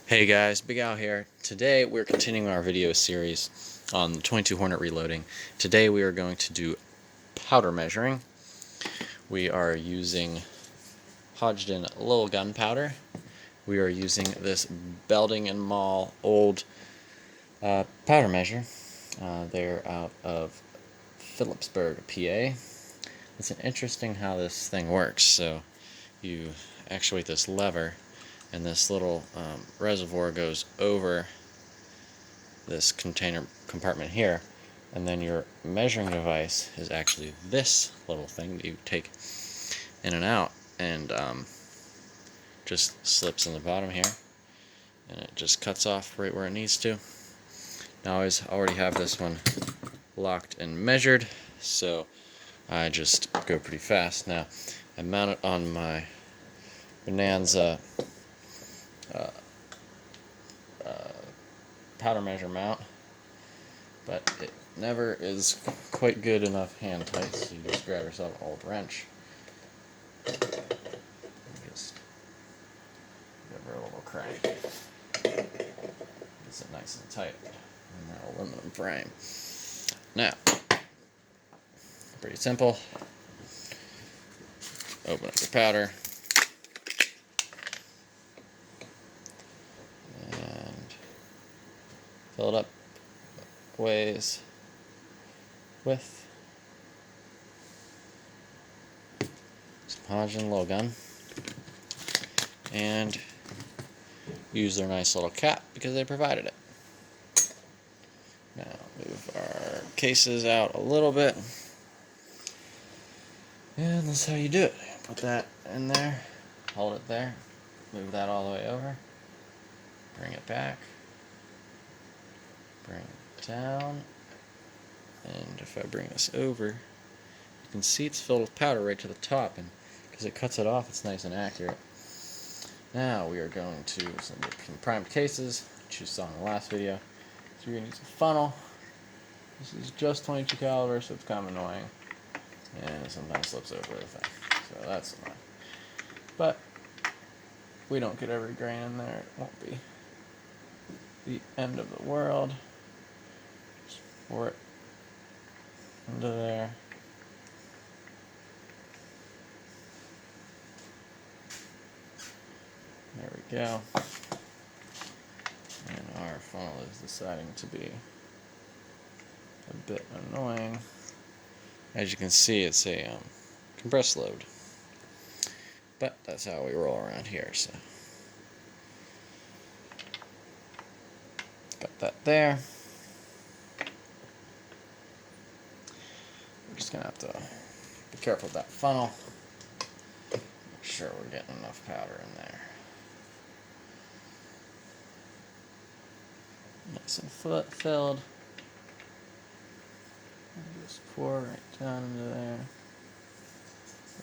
Hey guys, Big Al here. Today we're continuing our video series on the 22 Hornet reloading. Today we are going to do powder measuring. We are using Hodgdon Lowell gunpowder. We are using this Belding and Mall old powder measure. They're out of Phillipsburg, PA. It's interesting how this thing works. So you actuate this lever, and this little reservoir goes over this container compartment here, and then your measuring device is actually this little thing that you take in and out, and just slips in the bottom here, and it just cuts off right where it needs to. Now I already have this one locked and measured, so I just go pretty fast. Now I mount it on my Bonanza powder measure mount, but it never is quite good enough hand tight, so you just grab yourself an old wrench and just give her a little crank. Gets it nice and tight in that aluminum frame. Now, pretty simple. Open up your powder and fill it up ways with some Hodgdon Lowell gun, and use their nice little cap because they provided it. Now move our cases out a little bit, and that's how you do it. Put that in there, hold it there, move that all the way over, bring it back, bring it down, and if I bring this over, you can see it's filled with powder right to the top, and because it cuts it off, it's nice and accurate. Now we are going to some primed cases, which you saw in the last video. So you're going to use a funnel. This is just 22 caliber, so it's kind of annoying, and it sometimes slips over the thing, so that's annoying. But we don't get every grain in there. It won't be the end of the world. Just pour it into there. There we go. And our funnel is deciding to be a bit annoying. As you can see, it's a compressed load. But that's how we roll around here, so. Got that there. We're just gonna have to be careful with that funnel. Make sure we're getting enough powder in there. Nice and filled. And just pour right down into there.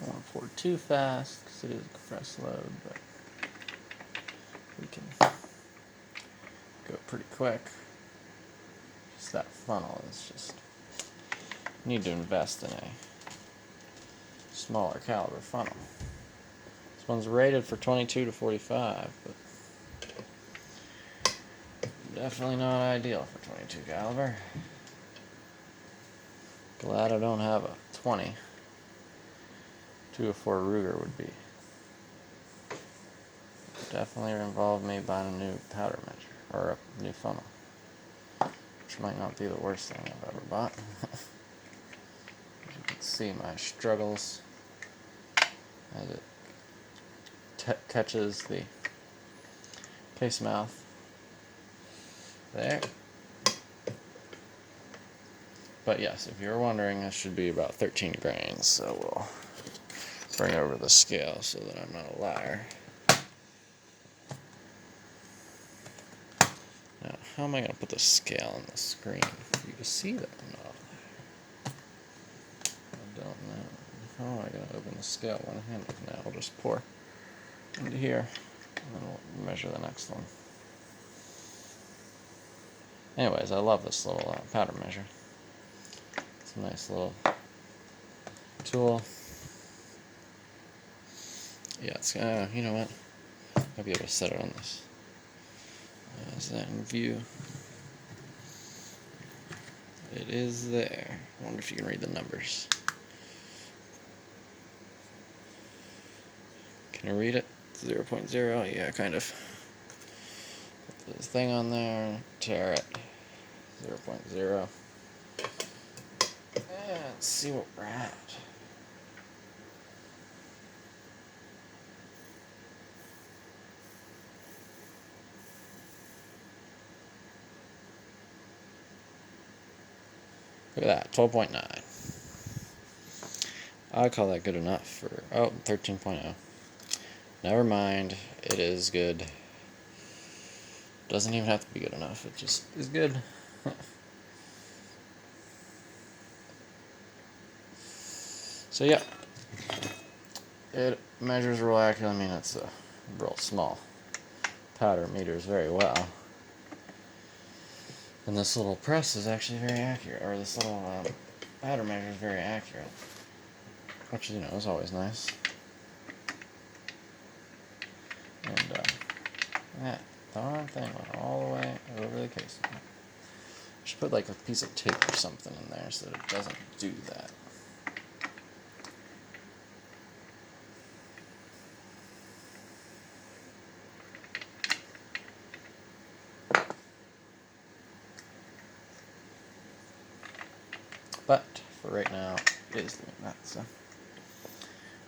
Don't want to pour too fast because it is a compressed load, but we can go pretty quick. Just that funnel is just, you need to invest in a smaller caliber funnel. This one's rated for 22 to 45, but definitely not ideal for 22 caliber. Glad I don't have a 20. 204 Ruger would be. Definitely involve me buying a new powder measure, or a new funnel, which might not be the worst thing I've ever bought. As you can see my struggles as it catches the case mouth there. But yes, if you're wondering, this should be about 13 grains, so we'll bring over the scale so that I'm not a liar. Now, how am I going to put the scale on the screen for you to see that I'm not a liar? I don't know. How am I going to open the scale one-handed? Now I'll just pour into here, and then we'll measure the next one. Anyways, I love this little powder measure. It's a nice little tool. Yeah, it's you know what? I'll be able to set it on this Is that in view? It is there. I wonder if you can read the numbers. Can you read it? 0.0? Yeah, kind of. Put this thing on there, tear it. 0.0. And let's see what we're at. Look at that, 12.9. I call that good enough for, 13.0. Never mind, it is good. Doesn't even have to be good enough, it just is good. So yeah, it measures real accurately. I mean, it's a real small powder meters very well. And this little press is actually very accurate, or this little powder measure is very accurate, which, you know, is always nice. And that darn thing went all the way over the case. I should put like a piece of tape or something in there so that it doesn't do that. But for right now, it is doing that, so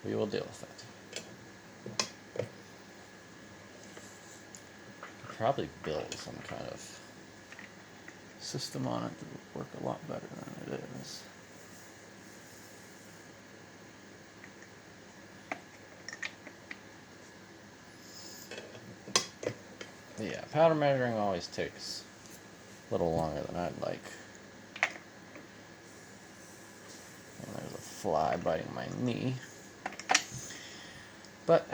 we will deal with it. Could probably build some kind of system on it that would work a lot better than it is. But yeah, powder measuring always takes a little longer than I'd like. And there's a fly biting my knee. But,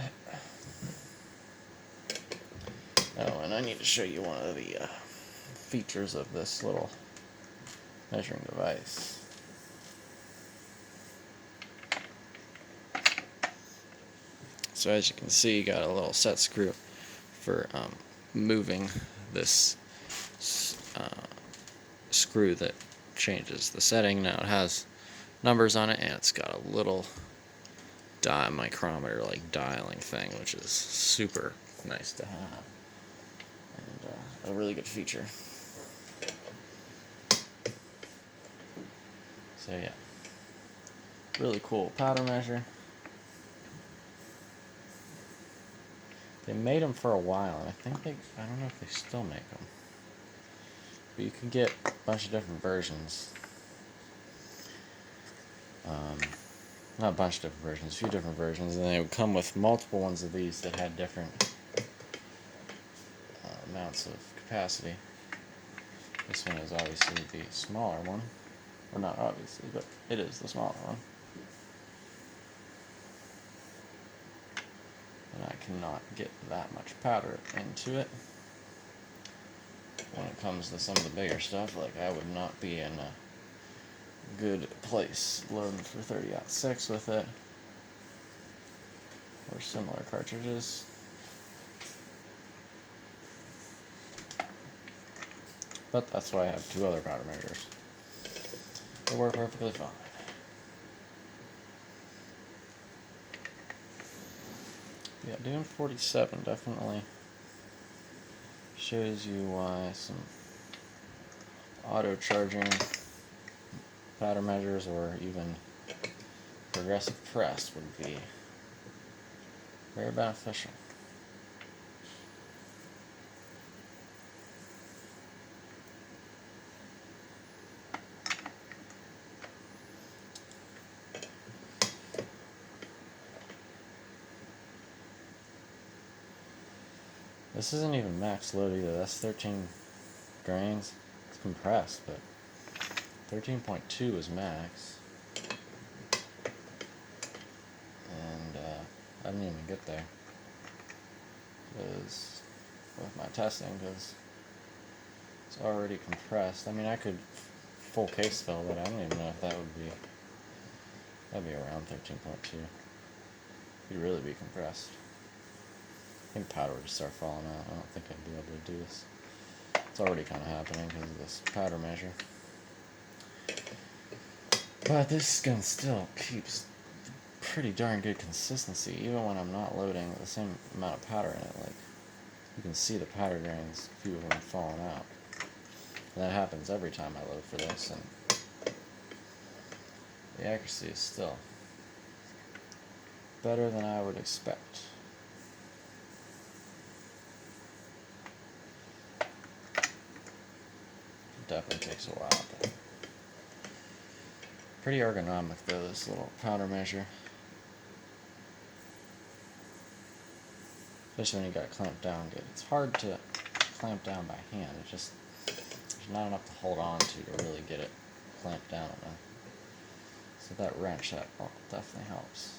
oh, and I need to show you one of the features of this little measuring device. So as you can see, you got a little set screw for moving this screw that changes the setting. Now it has numbers on it, and it's got a little micrometer like dialing thing, which is super nice to have, and a really good feature. So yeah, really cool powder measure. They made them for a while, and I don't know if they still make them, but you can get a bunch of different versions. Not a bunch of different versions, a few different versions, and they would come with multiple ones of these that had different amounts of capacity. This one is obviously the smaller one. Or not obviously, but it is the smaller one. And I cannot get that much powder into it. When it comes to some of the bigger stuff, like I would not be in a good place loading for 30-06 with it, or similar cartridges. But that's why I have two other powder measures. They work perfectly fine. Yeah, doing 47 definitely shows you why some auto charging powder measures or even progressive press would be very beneficial. This isn't even max load either. That's 13 grains. It's compressed, but 13.2 is max. And I didn't even get there with my testing, because it's already compressed. I mean, I could full case fill, but I don't even know if that'd be around 13.2. It'd really be compressed. I think powder would just start falling out. I don't think I'd be able to do this. It's already kind of happening because of this powder measure. But this gun still keeps pretty darn good consistency, even when I'm not loading the same amount of powder in it. Like, you can see the powder grains, a few of them falling out. And that happens every time I load for this, and the accuracy is still better than I would expect. It definitely takes a while, but pretty ergonomic though, this little powder measure. Especially when you got it clamped down good. It's hard to clamp down by hand. It's just, there's not enough to hold on to really get it clamped down enough. So that wrench, that definitely helps.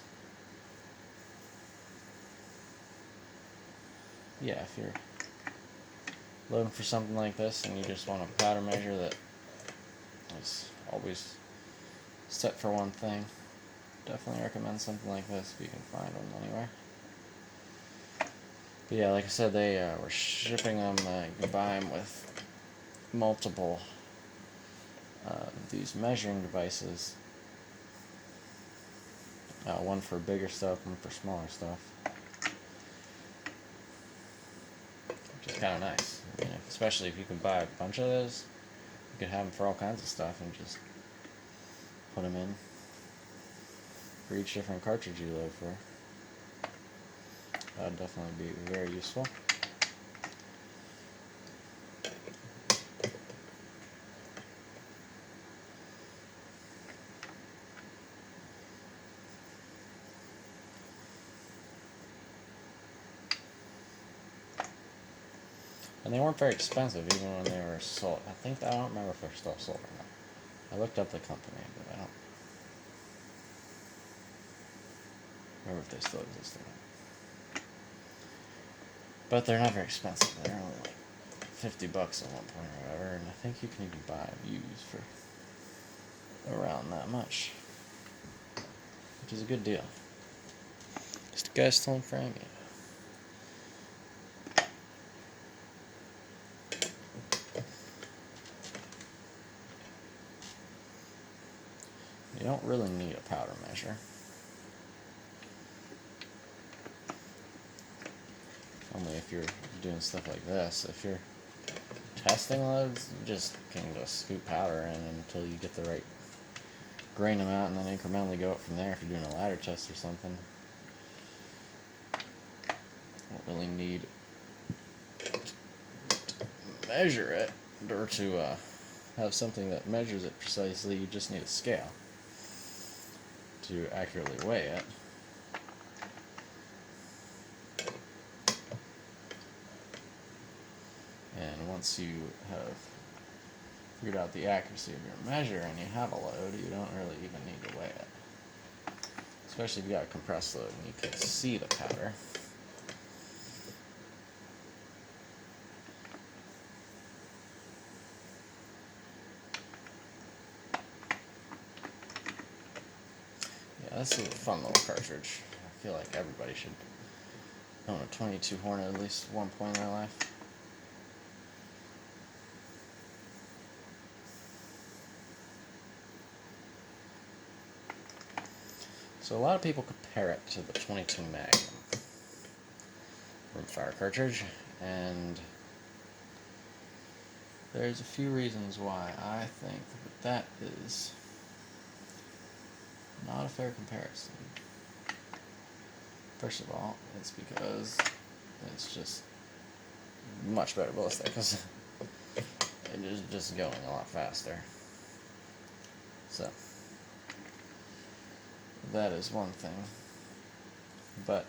Yeah, if you're loading for something like this and you just want a powder measure that is always set for one thing, definitely recommend something like this if you can find one anywhere. But yeah, like I said, they were shipping them, you can buy them with multiple these measuring devices. One for bigger stuff, one for smaller stuff. Which is kind of nice. I mean, especially if you can buy a bunch of those, you can have them for all kinds of stuff and just put them in for each different cartridge you load for. That would definitely be very useful. And they weren't very expensive even when they were sold. I don't remember if they're still sold or not. I looked up the company, but I don't remember if they still exist or not. But they're not very expensive. They're only like $50 at one point or whatever, and I think you can even buy them used for around that much, which is a good deal. Is the guy still in frame? Yeah. You don't really need a powder measure. Only if you're doing stuff like this. If you're testing loads, you just can just scoop powder in until you get the right grain amount and then incrementally go up from there if you're doing a ladder test or something. Don't really need to measure it or to have something that measures it precisely. You just need a scale to accurately weigh it. And once you have figured out the accuracy of your measure and you have a load, you don't really even need to weigh it. Especially if you got a compressed load and you can see the powder. Yeah, this is a fun little cartridge. I feel like everybody should own a 22 Hornet at least one point in their life. So a lot of people compare it to the 22 Magnum rimfire cartridge, and there's a few reasons why I think that is not a fair comparison. First of all, it's because it's just much better ballistic, because it is just going a lot faster. So that is one thing. But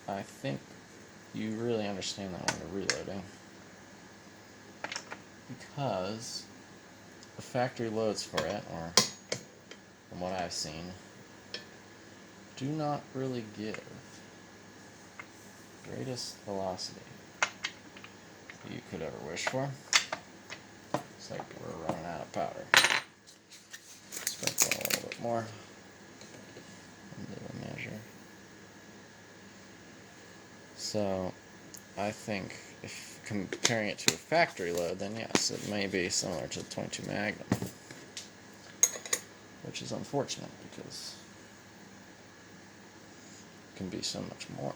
I think you really understand that when you're reloading, because the factory loads for it, or from what I've seen, do not really give the greatest velocity you could ever wish for. It's like we're running out of powder. Sprinkle a little bit more into the measure. So I think if comparing it to a factory load, then yes, it may be similar to the 22 Magnum, which is unfortunate because it can be so much more.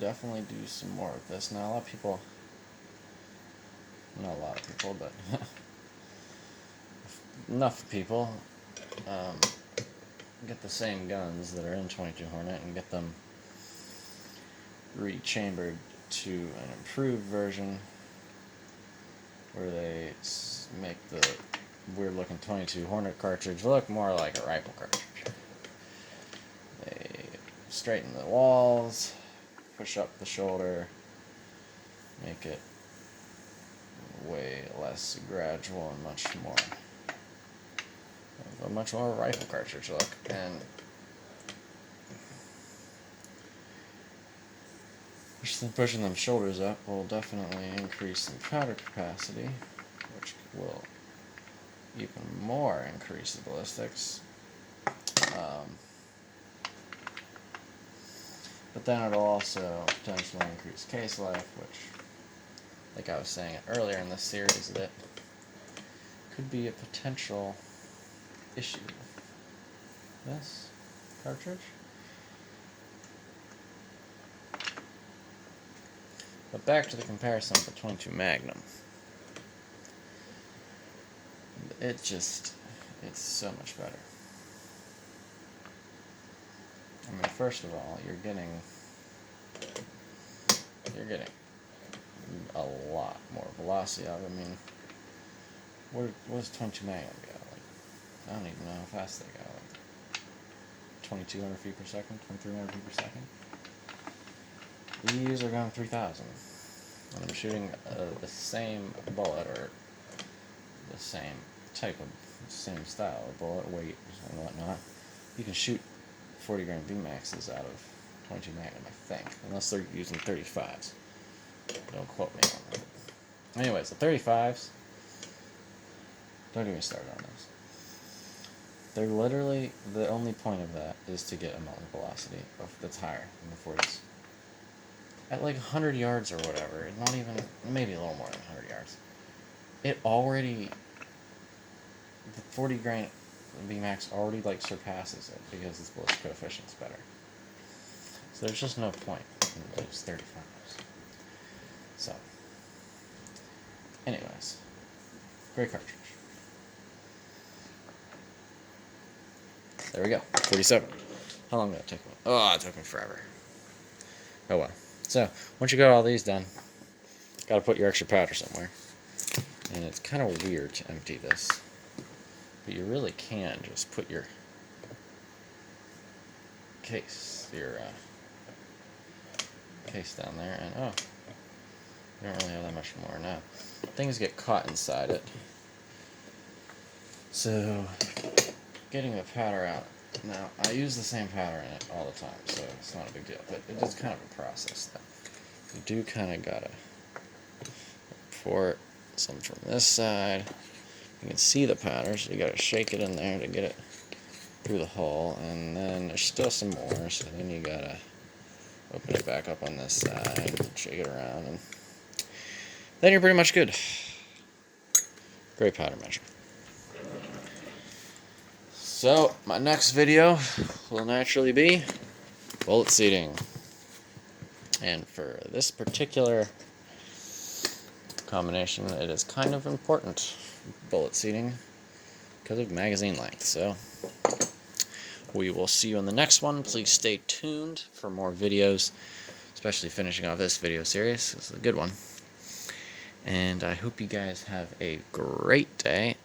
Definitely do some more with this. Now, a lot of people, not a lot of people, but enough people get the same guns that are in 22 Hornet and get them rechambered to an improved version where they make the weird looking 22 Hornet cartridge look more like a rifle cartridge. They straighten the walls, push up the shoulder, make it way less gradual and a much more rifle cartridge look. And pushing them shoulders up will definitely increase the powder capacity, which will even more increase the ballistics. But then it'll also potentially increase case life, which, like I was saying earlier in this series, that could be a potential issue with this cartridge. But back to the comparison of the 22 Magnum. It's so much better. I mean, first of all, you're getting a lot more velocity out of it. I mean, what does 22 Magnum go? Like, I don't even know how fast they go. Like 2,200 feet per second, 2,300 feet per second. These are going 3,000. And I'm shooting the same bullet, or the same type of, same style of bullet, weight and whatnot. You can shoot 40 grain VMAXs out of 22 Magnum, I think, unless they're using 35s. Don't quote me on that. Anyways, the 35s, don't even start on those. They're literally, the only point of that is to get a muzzle velocity that's higher than the 40s. At like 100 yards or whatever, not even, maybe a little more than 100 yards, it already, the 40 grain VMAX already like surpasses it because its ballistic coefficient's better. So there's just no point in those 35s. So, anyways, great cartridge. There we go, 47. How long did that take me? Oh, it took me forever. Oh well. So, once you got all these done, got to put your extra powder somewhere. And it's kind of weird to empty this. But you really can just put your case, case down there, and oh, you don't really have that much more now. Things get caught inside it. So, getting the powder out. Now, I use the same powder in it all the time, so it's not a big deal, but it is kind of a process, though. You do kind of gotta pour some from this side. You can see the powder, so you gotta shake it in there to get it through the hole, and then there's still some more, so then you gotta open it back up on this side, shake it around, and then you're pretty much good. Great powder measure. So, my next video will naturally be bullet seating. And for this particular combination, it is kind of important, bullet seating, because of magazine length. So, we will see you in the next one. Please stay tuned for more videos, especially finishing off this video series. This is a good one. And I hope you guys have a great day,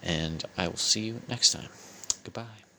and I will see you next time. Goodbye.